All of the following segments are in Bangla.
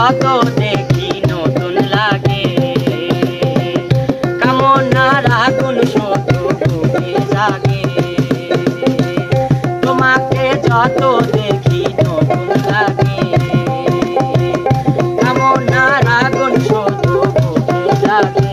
যত দেখি নতুন লাগে, কামনার আগুন শুধু বুকে জাগে। তোমাকে যত দেখি নতুন লাগে, কামনার আগুন শুধু বুকে জাগে।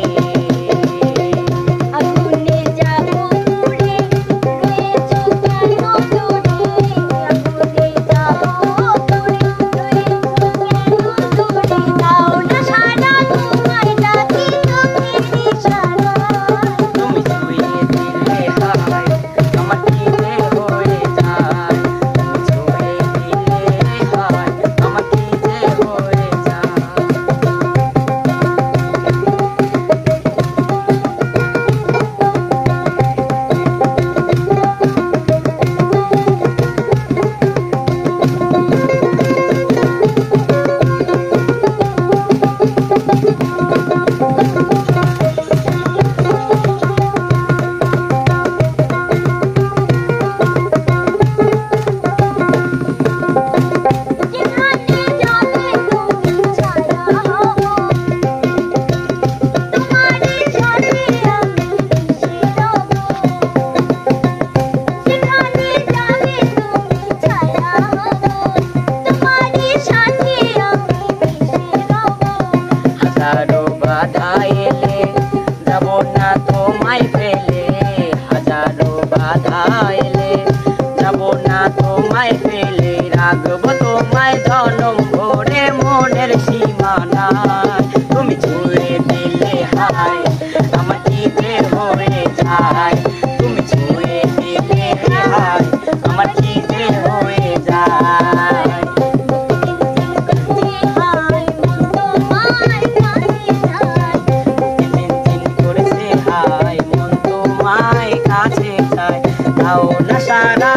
হাজারো বাধা এলে যাব না তোমায় ফেলে, হাজারো বাধা এলে যাব না তোমায় ফেলে, রাখবো তোমায় জনম ভরে মনের সীমানায়। তুমি ছুঁয়ে দিলে হায় আমার কি যে হয়ে যায়, তুমি ছুঁয়ে দিলে হায় আমার কি যে হয়ে যায়। কাছে চাই, দাও না সারা